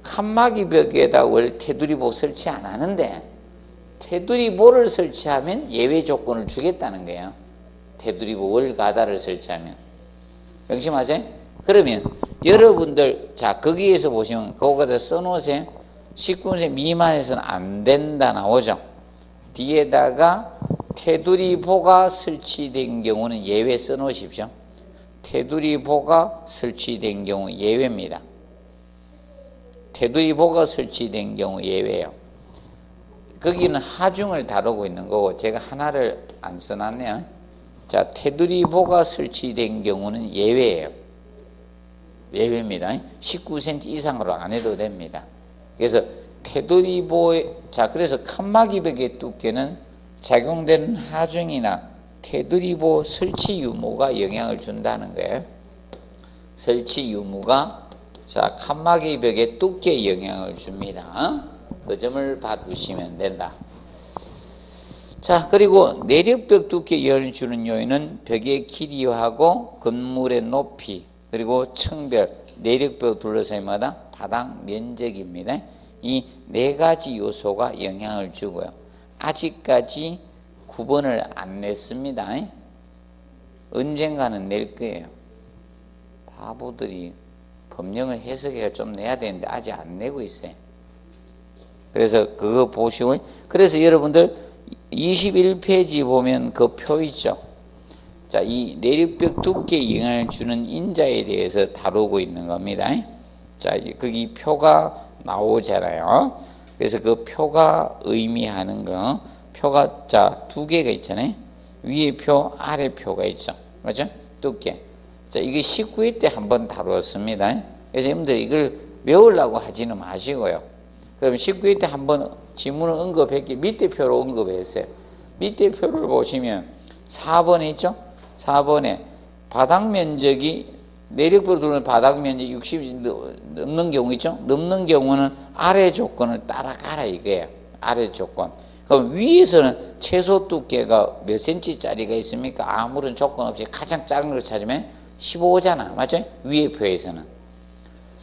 칸막이 벽에다 원래 테두리보 설치 안 하는데 테두리보를 설치하면 예외 조건을 주겠다는 거예요. 테두리보 월가다를 설치하면. 명심하세요? 그러면 여러분들, 자, 거기에서 보시면 그거다 써놓으세요. 19cm 미만에서는 안 된다 나오죠. 뒤에다가 테두리보가 설치된 경우는 예외 써놓으십시오. 테두리보가 설치된 경우 예외입니다. 테두리보가 설치된 경우 예외예요. 거기는 하중을 다루고 있는 거고 제가 하나를 안 써놨네요. 자, 테두리보가 설치된 경우는 예외예요. 예외입니다. 19cm 이상으로 안 해도 됩니다. 그래서 테두리보의, 자, 그래서 칸막이 벽의 두께는 작용되는 하중이나 테두리보 설치 유무가 영향을 준다는 거예요. 설치 유무가, 자, 칸막이 벽의 두께에 영향을 줍니다. 그 점을 봐두시면 된다. 자, 그리고 내력벽 두께에 영향을 주는 요인은 벽의 길이하고 건물의 높이, 그리고 청별, 내력벽 둘러싸기마다 바닥 면적입니다. 이 네 가지 요소가 영향을 주고요. 아직까지 9번을 안 냈습니다. 언젠가는 낼 거예요. 바보들이 법령을 해석해서 좀 내야 되는데 아직 안 내고 있어요. 그래서 그거 보시고, 그래서 여러분들 21페이지 보면 그 표 있죠. 자, 이 내력벽 두께에 영향을 주는 인자에 대해서 다루고 있는 겁니다. 자, 거기 표가 나오잖아요. 그래서 그 표가 의미하는 거, 표가, 자, 두 개가 있잖아요. 위에 표, 아래 표가 있죠. 맞죠? 두께. 자, 이게 19회 때 한번 다루었습니다. 그래서 여러분들 이걸 외우려고 하지는 마시고요. 그럼 19회 때 한번 지문을 언급했기, 밑에 표로 언급했어요. 밑에 표를 보시면 4번에 있죠? 4번에 바닥 면적이, 내력벽으로 들어오는 바닥 면적이 60이 넘는 경우 있죠? 넘는 경우는 아래 조건을 따라가라 이거예요. 아래 조건. 그럼 위에서는 최소 두께가 몇 cm짜리가 있습니까? 아무런 조건 없이 가장 작은 걸 찾으면 15잖아. 맞죠? 위에 표에서는.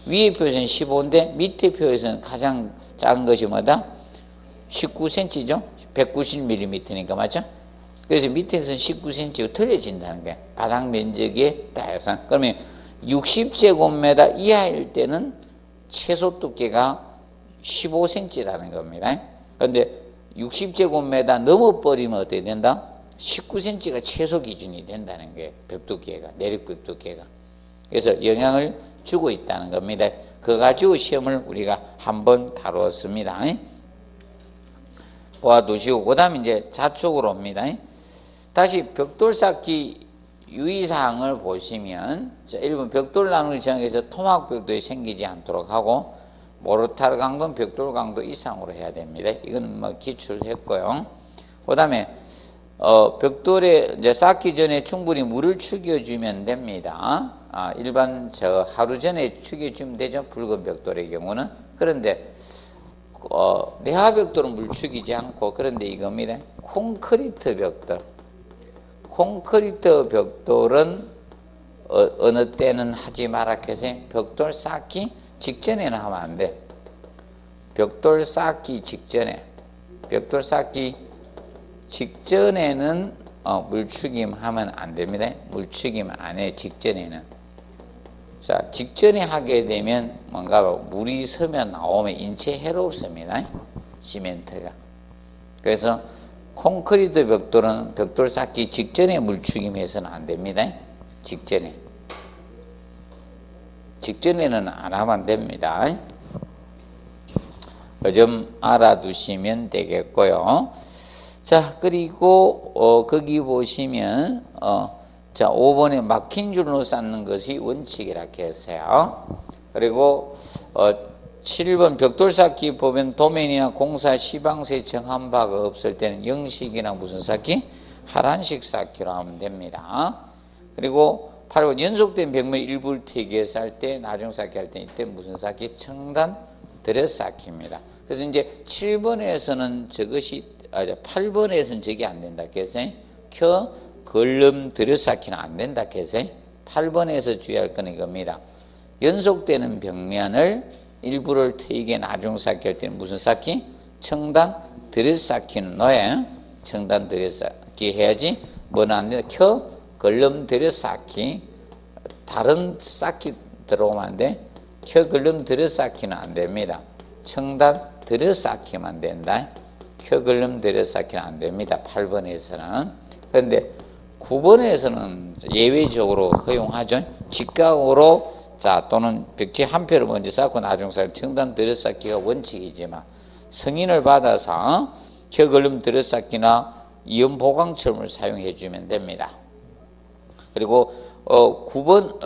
위에 표에서는 15인데 밑에 표에서는 가장 작은 것이 뭐다? 19cm죠? 190mm니까. 맞죠? 그래서 밑에서는 19cm가 틀려진다는 거예요. 바닥 면적에 따라서. 그러면 60제곱미터 이하일 때는 최소 두께가 15cm라는 겁니다. 그런데 60제곱미터 넘어버리면 어떻게 된다? 19cm가 최소 기준이 된다는 거예요. 벽 두께가, 내력벽 두께가. 그래서 영향을 주고 있다는 겁니다. 그거 가지고 시험을 우리가 한번 다루었습니다. 보아두시고, 그 다음에 이제 좌측으로 옵니다. 다시 벽돌 쌓기 유의사항을 보시면, 1번 벽돌 나누기 지역에서 토막벽돌이 생기지 않도록 하고, 모르타르 강도는 벽돌 강도 이상으로 해야 됩니다. 이건 뭐 기출했고요. 그 다음에 벽돌에 이제 쌓기 전에 충분히 물을 축여주면 됩니다. 일반 하루 전에 축여주면 되죠. 붉은 벽돌의 경우는. 그런데 내화벽돌은 물 축이지 않고, 그런데 이겁니다. 콘크리트 벽돌. 콘크리트 벽돌은 어느 때는 하지 마라 해서 벽돌 쌓기 직전에는 하면 안 돼. 벽돌 쌓기 직전에. 벽돌 쌓기 직전에는 물축임 하면 안 됩니다. 물축임 안 해, 직전에는. 자, 직전에 하게 되면 뭔가 물이 서면 나오면 인체에 해롭습니다. 시멘트가. 그래서 콘크리트 벽돌은 벽돌 쌓기 직전에 물축임 해서는 안 됩니다. 직전에. 직전에는 안 하면 됩니다. 그 점 알아두시면 되겠고요. 자, 그리고 거기 보시면 자, 5번에 막힌 줄로 쌓는 것이 원칙이라 했어요. 그리고 7번 벽돌 쌓기 보면 도면이나 공사 시방세 정한 바가 없을 때는 영식이나 무슨 쌓기? 하란식 쌓기로 하면 됩니다. 그리고 8번 연속된 벽면 일부를 퇴기해서 할 때, 나중 쌓기 할 때 이때 무슨 쌓기? 청단 들여 쌓기입니다. 그래서 이제 7번에서는 저것이 8번에서는 저게 안 된다 해서 걸름 들여 쌓기는 안 된다 해서 8번에서 주의할 건 이겁니다. 연속되는 벽면을 일부를 퇴기해 나중 쌓기 할 때는 무슨 쌓기? 청단 들여 쌓기는 너야. 청단 들여 쌓기 해야지. 뭐는 안 된다. 걸름 들여 쌓기. 다른 쌓기 들어오면 안 돼. 걸름 들여 쌓기는 안 됩니다. 청단 들여 쌓기만 된다. 걸름 들여 쌓기는 안 됩니다. 8번에서는. 그런데 9번에서는 예외적으로 허용하죠. 직각으로 자 또는 벽지 한 표를 먼저 쌓고 나중 쌓기 청단 들여 쌓기가 원칙이지만 승인을 받아서 걸름 들여 쌓기나 이온 보강철을 사용해 주면 됩니다. 그리고 9번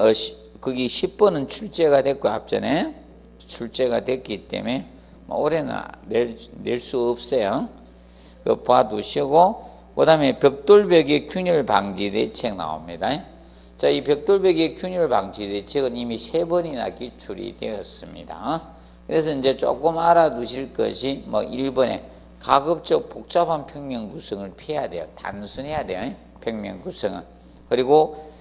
거기 10번은 출제가 됐고 앞전에 출제가 됐기 때문에 올해는 낼 수 없어요. 그 봐두시고 그 다음에 벽돌벽의 균열 방지 대책 나옵니다. 자, 이 벽돌벽의 균열 방지 대책은 이미 3번이나 기출이 되었습니다. 그래서 이제 조금 알아두실 것이 1번에 가급적 복잡한 평면 구성을 피해야 돼요. 단순해야 돼요. 평면 구성은. 그리고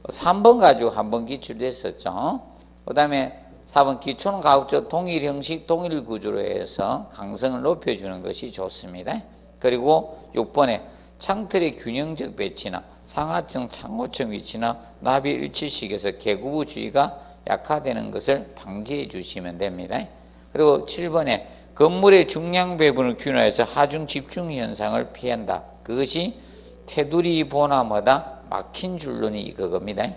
3번 가지고 한번 기출됐었죠. 그 다음에 4번 기초는 가급적 동일 형식, 동일 구조로 해서 강성을 높여주는 것이 좋습니다. 그리고 6번에 창틀의 균형적 배치나 상하층, 창호층 위치나 나비 일치식에서 계구부주의가 약화되는 것을 방지해 주시면 됩니다. 그리고 7번에 건물의 중량 배분을 균화해서 하중 집중 현상을 피한다. 그것이 테두리 보나마다 막힌 줄눈이 그겁니다.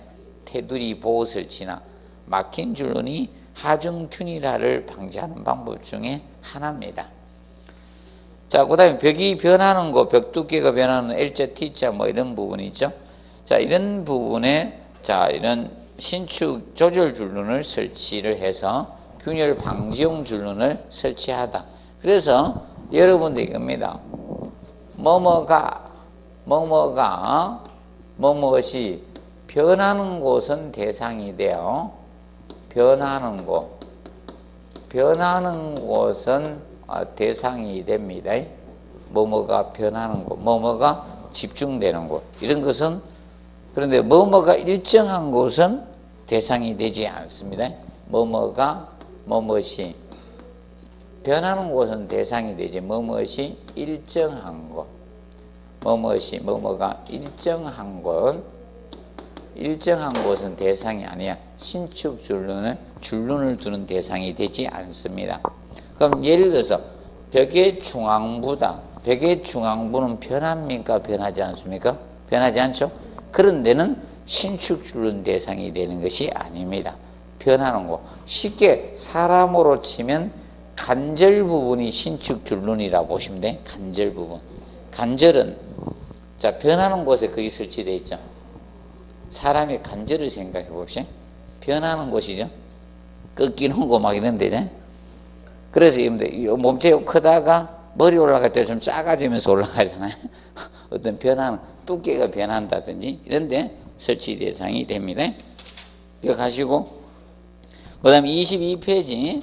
테두리 보호 설치나 막힌 줄눈이 하중 균일화를 방지하는 방법 중에 하나입니다. 자, 그 다음에 벽이 변하는 거, 벽 두께가 변하는 L자, T자 이런 부분이 있죠. 자, 이런 부분에 이런 신축 조절 줄눈을 설치를 해서 균열 방지용 줄눈을 설치하다. 그래서 여러분들 이겁니다. 뭐뭐것이 변하는 곳은 대상이 돼요. 변하는 곳은 대상이 됩니다. 뭐뭐가 변하는 곳, 뭐뭐가 집중되는 곳, 이런 것은. 그런데 뭐뭐가 일정한 곳은 대상이 되지 않습니다. 뭐뭇이 변하는 곳은 대상이 되지, 뭐뭇이 일정한 곳, 뭐뭐가 일정한 곳, 일정한 곳은 대상이 아니야. 신축 줄눈을 두는 대상이 되지 않습니다. 그럼 예를 들어서 벽의 중앙부다. 벽의 중앙부는 변합니까? 변하지 않습니까? 변하지 않죠? 그런 데는 신축 줄눈 대상이 되는 것이 아닙니다. 변하는 거. 쉽게 사람으로 치면 간절 부분이 신축 줄눈이라고 보시면 돼. 간절 부분. 간절은 자 변하는 곳에 거기 설치되어 있죠. 사람의 간절을 생각해 봅시다. 변하는 곳이죠. 꺾이는 거 막 이런 데네. 그래서 몸체가 크다가 머리 올라갈 때 좀 작아지면서 올라가잖아요. 어떤 변하는 두께가 변한다든지 이런 데 설치 대상이 됩니다. 기억하시고 그 다음에 22페이지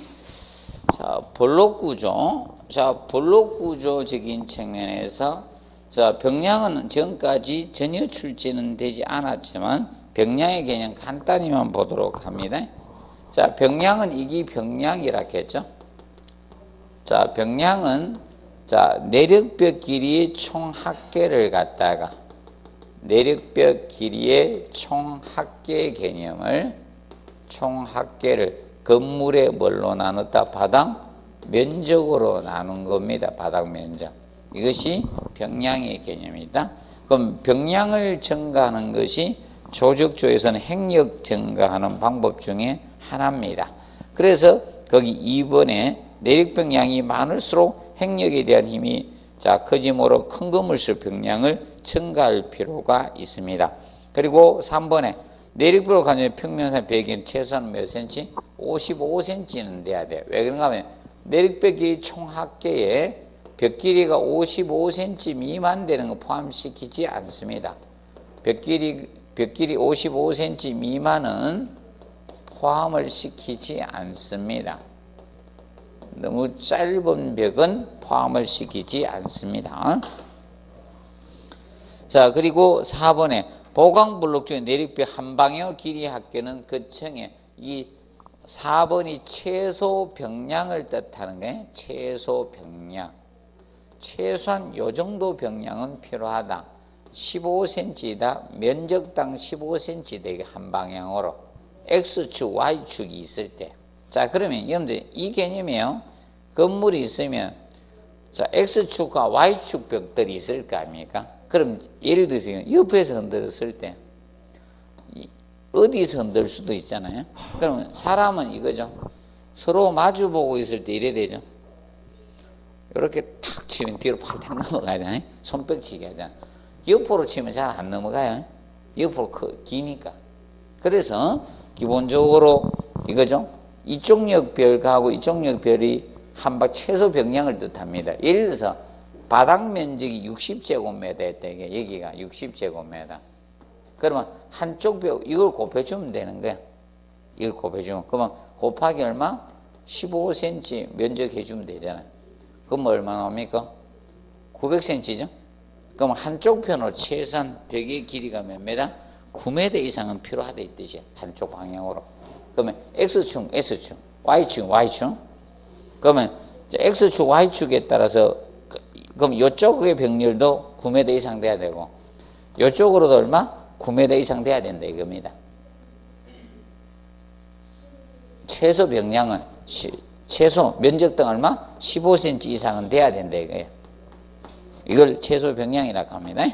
자 볼록 구조. 자 볼록 구조적인 측면에서 자 병량은 지금까지 전혀 출제는 되지 않았지만 병량의 개념 간단히만 보도록 합니다. 자 병량은 이기병량이라 했죠. 자 병량은 자 내력벽 길이의 총 합계를 갖다가 내력벽 길이의 총 합계 개념을 총 합계를 건물의 뭘로 나눴다? 바닥 면적으로 나눈 겁니다. 바닥 면적. 이것이 병량의 개념이다. 그럼 병량을 증가하는 것이 조적조에서는 행력 증가하는 방법 중에 하나입니다. 그래서 거기 2번에 내력병량이 많을수록 행력에 대한 힘이 자 커지므로 큰 건물수 병량을 증가할 필요가 있습니다. 그리고 3번에 내력벽으로 가는 평면상 벽이 최소한 몇 cm? 55cm는 돼야 돼요. 왜 그런가 하면 내력벽이 총 합계에 벽 길이가 55cm 미만 되는 거 포함시키지 않습니다. 벽 길이 55cm 미만은 포함을 시키지 않습니다. 너무 짧은 벽은 포함을 시키지 않습니다. 자, 그리고 4번에 보강블록 중에 내력벽 한 방향 길이 합계는 그 층에 이 4번이 최소 병량을 뜻하는 거예요. 최소 병량. 최소한 요 정도 병량은 필요하다. 15cm이다. 면적당 15cm 되게 한 방향으로. X축, Y축이 있을 때. 자, 그러면 여러분들 이 개념이에요. 건물이 있으면 자, X축과 Y축 벽들이 있을 거 아닙니까? 그럼 예를 들어서 옆에서 흔들었을 때 어디서 흔들 수도 있잖아요. 그러면 사람은 이거죠. 서로 마주보고 있을 때 이래 되죠. 이렇게 탁 치면 뒤로 팔딱 넘어가잖아요. 손뼉치기 하잖아요. 옆으로 치면 잘 안 넘어가요. 옆으로 기니까. 그래서 기본적으로 이거죠. 이쪽 역별하고 이쪽 역별이 한박 최소 병량을 뜻합니다. 예를 들어서 바닥 면적이 60제곱미터 되게 여기가 60제곱미터. 그러면 한쪽 벽 이걸 곱해주면 되는 거야. 이걸 곱해주면 그러면 곱하기 얼마? 15cm 면적 해주면 되잖아요. 그럼 얼마 나옵니까? 900cm죠. 그럼 한쪽 편으로 최소한 벽의 길이가 몇 미터? 9m 이상은 필요하다 이 뜻이야. 한쪽 방향으로. 그러면 X축, S축, Y축, Y축. 그러면 X축, Y축에 따라서 그럼 이쪽의 병렬도 9m 이상 돼야 되고 이쪽으로도 얼마? 9m 이상 돼야 된다 이겁니다. 최소 병량은 최소 면적당 얼마? 15cm 이상은 돼야 된다 이거예요. 이걸 최소 병량이라고 합니다.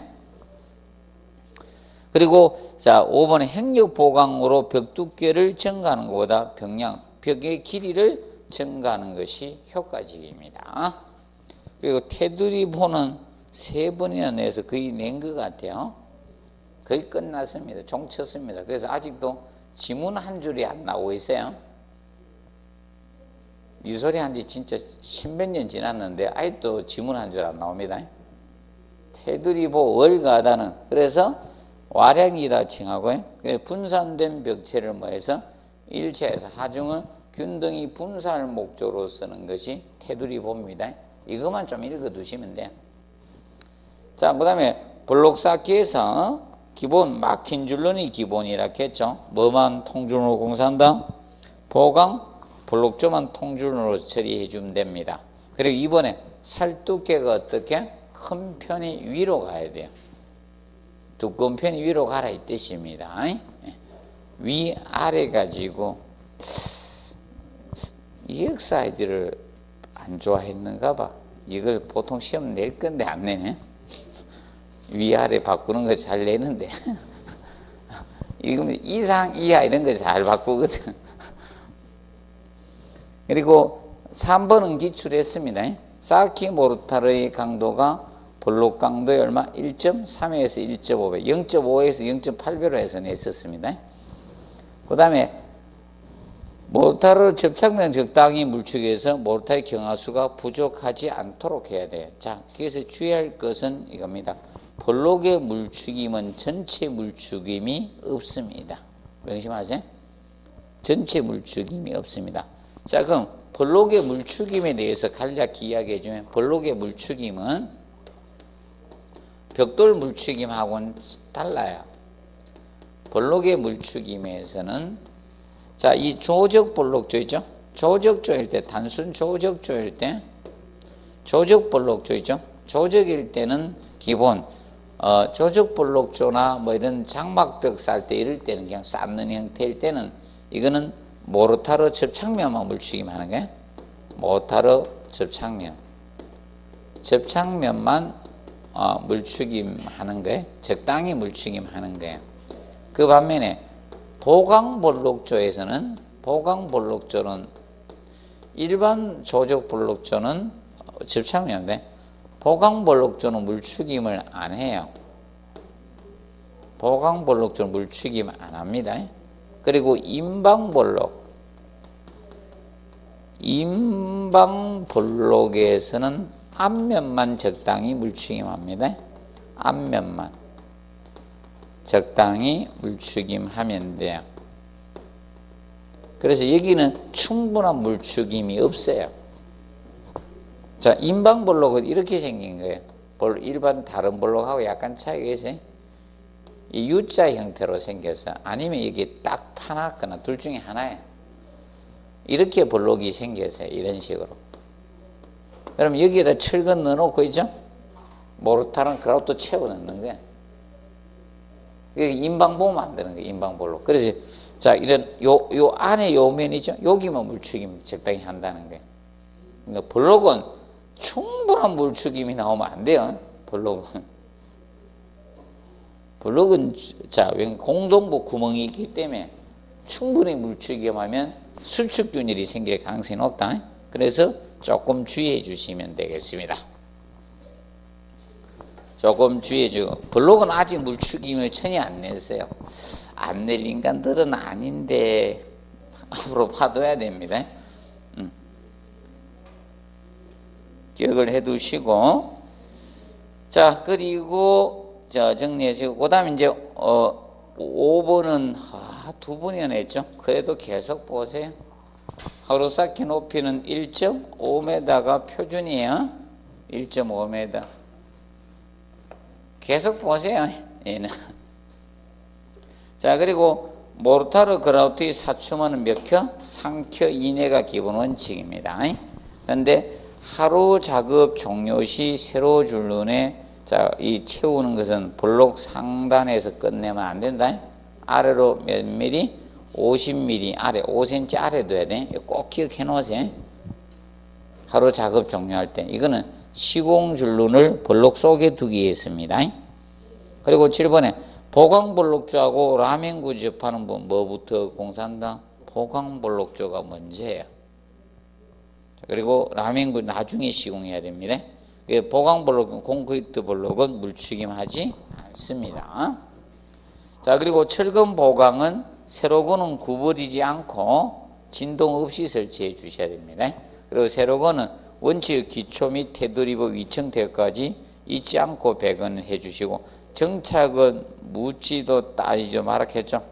그리고 자 5번에 행력 보강으로 벽 두께를 증가하는 것보다 병량, 벽의 길이를 증가하는 것이 효과적입니다. 그리고 테두리보는 3번이나 내서 거의 낸 것 같아요. 거의 끝났습니다. 종 쳤습니다. 그래서 아직도 지문 한 줄이 안 나오고 있어요. 이 소리 한 지 진짜 십몇 년 지났는데 아직도 지문 한 줄 안 나옵니다. 테두리보 월가다는 그래서 와량이라 칭하고요. 분산된 벽체를 뭐해서 일체에서 하중을 균등히 분산할 목적으로 쓰는 것이 테두리보입니다. 이것만 좀 읽어 두시면 돼요. 자, 그 다음에 블록 쌓기에서 기본 막힌 줄론이 기본이라 했죠. 뭐만 통줄로 공사한다? 보강, 블록조만 통줄로 처리해 주면 됩니다. 그리고 이번에 살 두께가 어떻게? 큰 편이 위로 가야 돼요. 두꺼운 편이 위로 가라 이 뜻입니다. 위 아래 가지고 EXID를 안 좋아했는가 봐. 이걸 보통 시험 낼 건데 안 내네. 위아래 바꾸는 거 잘 내는데 이건 이상 이하 이런 거 잘 바꾸거든. 그리고 3번은 기출했습니다. 쌓기 모르타르의 강도가 볼록 강도의 얼마? 1.3에서 1.5배, 0.5에서 0.8배로 해서 냈었습니다. 그 다음에 모르타르 접착면 적당히 물축해서 모르타르 경화수가 부족하지 않도록 해야 돼요. 자, 여기서 주의할 것은 이겁니다. 볼록의 물축임은 전체 물축임이 없습니다. 명심하세요. 전체 물축임이 없습니다. 자, 그럼 볼록의 물축임에 대해서 간략히 이야기해 주면, 볼록의 물축임은 벽돌 물축임하고는 달라요. 볼록의 물축임에서는, 자, 이 조적 볼록조 있죠? 조적조일 때, 단순 조적조일 때, 조적 볼록조 있죠? 조적일 때는 기본, 조적 볼록조나 뭐 이런 장막벽 쌀 때 이럴 때는 그냥 쌓는 형태일 때는 이거는 모르타르 접착면만 물축임 하는 거예요. 모르타르 접착면. 접착면만 물축임 하는 거예요. 적당히 물축임 하는 거예요. 그 반면에 보강볼록조에서는, 보강볼록조는 일반 조적볼록조는 접착면인데 보강볼록조는 물축임을 안 해요. 보강볼록조는 물축임 안 합니다. 그리고 인방볼록에서는 앞면만 적당히 물축임합니다. 앞면만 적당히 물축임하면 돼요. 그래서 여기는 충분한 물축임이 없어요. 자, 인방볼록은 이렇게 생긴 거예요. 일반 다른 볼록하고 약간 차이가 있어요. 이 U자 형태로 생겨서, 아니면 이게 딱 파놨거나 둘 중에 하나예요. 이렇게 볼록이 생겼어요. 이런 식으로. 그럼 여기에다 철근 넣어놓고 있죠? 모르타르는 그라고 또 채워 넣는 거예요. 이게 인방보 만드는 거예요. 인방볼록. 그래서 자, 이런 요 안에 요 면이죠? 여기만 물축임 적당히 한다는 거예요. 그러니까 볼록은 충분한 물축임이 나오면 안 돼요. 볼록은 자, 공동부 구멍이 있기 때문에 충분히 물축임하면 수축균열이 생길 가능성이 높다. 그래서 조금 주의해 주시면 되겠습니다. 조금 주의해 주고, 볼록은 아직 물축임을 전혀 안 냈어요. 안 낼 인간들은 아닌데 앞으로 봐둬야 됩니다. 기억을 해 두시고, 자, 그리고 정리해주고, 그 다음에 이제 5번은 두 번이나 냈죠. 그래도 계속 보세요. 하루 쌓기 높이는 1.5m가 표준이에요. 1.5m. 계속 보세요. 얘는. 자, 그리고 모르타르 그라우트의 사춤은 몇 켜? 3켜 이내가 기본 원칙입니다. 그런데 하루 작업 종료 시 세로 줄눈에, 자, 이 채우는 것은 볼록 상단에서 끝내면 안 된다. 아래로 몇 미리? 50mm 아래, 5cm 아래 둬야 돼. 꼭 기억해 놓으세요. 하루 작업 종료할 때. 이거는 시공 줄눈을 볼록 속에 두기 위해서입니다. 그리고 7번에 보강볼록조하고 라멘구 접하는 분 뭐부터 공사한다? 보강볼록조가 먼저예요. 그리고 라멘구 나중에 시공해야 됩니다. 보강볼록, 콘크리트 볼록은 물축임하지 않습니다. 자, 그리고 철근 보강은 세로건은 구부리지 않고 진동 없이 설치해 주셔야 됩니다. 그리고 세로건은 원칙 기초 및 테두리부 위층 대까지 잊지 않고 배건해 주시고, 정착은 묻지도 따지죠 말았겠죠?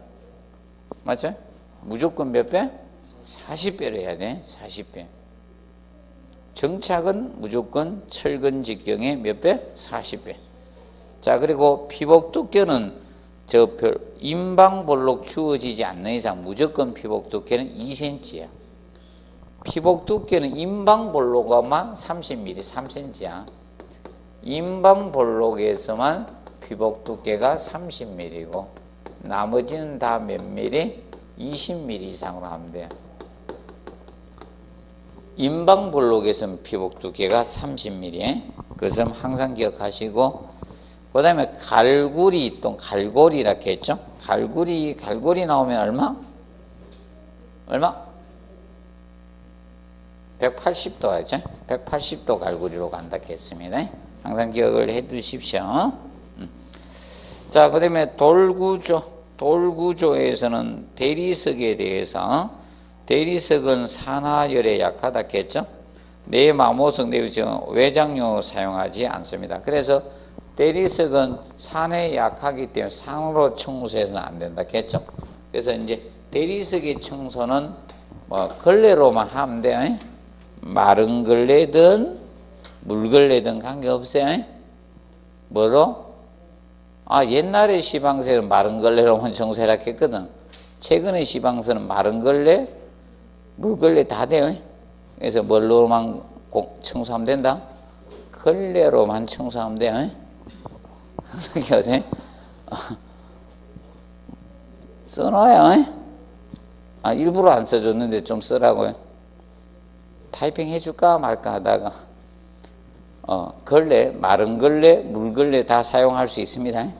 맞죠? 무조건 몇 배? 40배로 해야 돼. 40배. 정착은 무조건 철근 직경의 몇 배? 40배. 자, 그리고 피복 두께는 인방볼록 주어지지 않는 이상 무조건 피복 두께는 2cm야. 피복 두께는 인방볼록만 30mm, 3cm야. 인방볼록에서만 피복 두께가 30mm이고 나머지는 다 몇 mm? 20mm 이상으로 하면 돼요. 인방블록에서는 피복 두께가 30mm. 그 점 항상 기억하시고, 그 다음에 갈고리 또는 갈고리라 했죠. 갈고리 나오면 얼마? 얼마? 180도 하죠. 180도 갈고리로 간다 했습니다. 항상 기억을 해 두십시오. 자, 그 다음에 돌구조에서는 대리석에 대해서, 대리석은 산화열에 약하다 했죠. 내마모석 내유정 외장료 사용하지 않습니다. 그래서 대리석은 산에 약하기 때문에 산으로 청소해서는 안 된다 했죠. 그래서 이제 대리석의 청소는 뭐 걸레로만 하면 돼. 마른 걸레든 물걸레든 관계없어요. 뭐로? 옛날에 시방서는 마른 걸레로만 청소해라 했거든. 최근에 시방서는 마른 걸레, 물걸레 다 돼요. 그래서 뭘로만 청소하면 된다? 걸레로만 청소하면 돼요. 항상 기억하세요. 써놔요. 일부러 안 써줬는데 좀 쓰라고요. 타이핑 해줄까 말까 하다가 걸레, 마른 걸레, 물걸레 다 사용할 수 있습니다.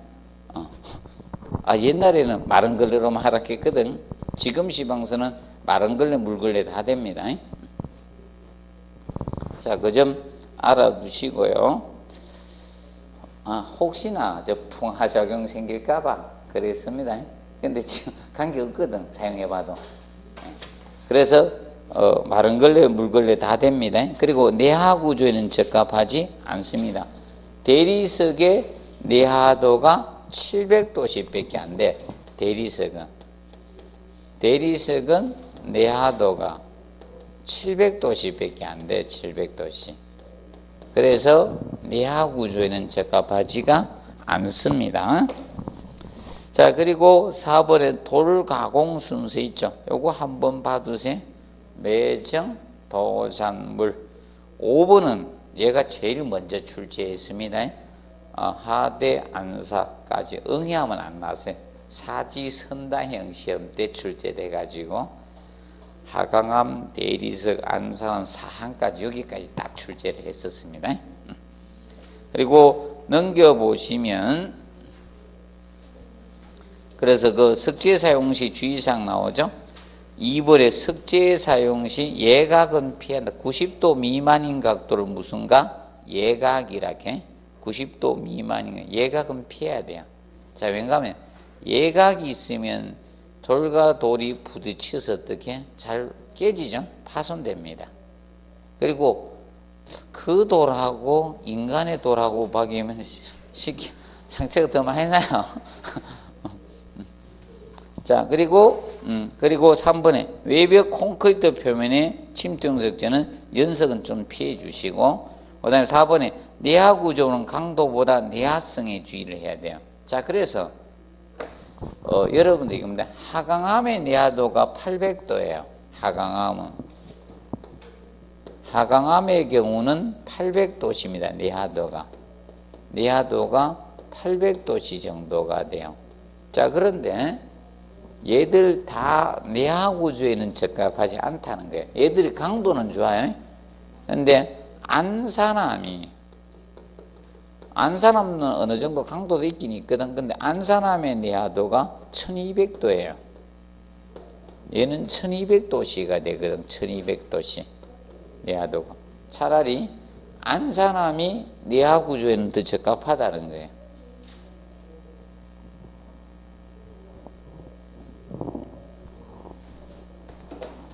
옛날에는 마른 걸레로만 하라 했거든. 지금 시방서는 마른 걸레, 물걸레 다 됩니다. 자, 그 점 알아두시고요. 혹시나 풍화작용 생길까봐 그랬습니다. 근데 지금 관계없거든, 사용해봐도. 그래서 마른 걸레, 물걸레 다 됩니다. 그리고 내하 구조에는 적합하지 않습니다. 대리석의 내하도가 700도씨밖에 안 돼. 대리석은 내하도가 700도씨밖에 안 돼. 700도씨. 그래서 내하 구조에는 적합하지가 않습니다. 자, 그리고 4번에 돌 가공 순서 있죠. 요거 한번 봐두세요. 매정, 도잔물. 5번은 얘가 제일 먼저 출제했습니다. 하대, 안사까지 응시하면 안 나세요. 사지선다형 시험 때 출제돼가지고 하강암, 대리석, 안사암, 사항까지 여기까지 딱 출제를 했었습니다. 그리고 넘겨보시면 그래서 그 석재 사용 시 주의사항 나오죠. 2번에 석재 사용 시 예각은 피한다. 90도 미만인 각도를 무슨 각? 예각이라게. 90도 미만인 예각은 피해야 돼요. 자, 왜냐하면 예각이 있으면 돌과 돌이 부딪혀서 어떻게 잘 깨지죠? 파손됩니다. 그리고 그 돌하고 인간의 돌하고 바뀌면 상처가 더 많이 나요. 자, 그리고 3번에 외벽 콘크리트 표면의 침투형 석재는 연석은 좀 피해 주시고, 그 다음에 4번에 내하 구조는 강도보다 내하성에 주의를 해야 돼요. 자, 그래서 여러분들 이겁니다. 하강암의 내하도가 800도예요. 하강암의 경우는 800도씨입니다. 내하도가 800도씨 정도가 돼요. 자, 그런데 얘들 다 내하 구조에는 적합하지 않다는 거예요. 얘들이 강도는 좋아요. 그런데 안산암은 어느 정도 강도도 있긴 있거든. 근데 안산암의 내하도가 1200도예요. 얘는 1200도씨가 되거든. 1200도씨 내하도가. 차라리 안산암이 내하 구조에는 더 적합하다는 거예요.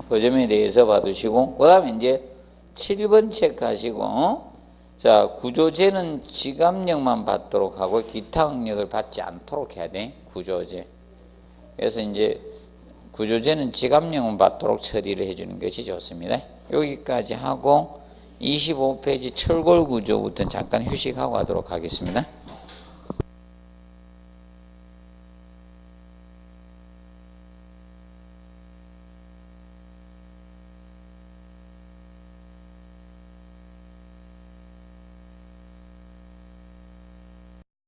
그 점에 대해서 봐두시고, 그 다음에 이제 7번 체크하시고, 자, 구조재는 지감력만 받도록 하고 기타 응력을 받지 않도록 해야 돼. 구조재. 그래서 이제 구조재는 지감력만 받도록 처리를 해주는 것이 좋습니다. 여기까지 하고 25페이지 철골 구조부터 잠깐 휴식하고 하도록 하겠습니다.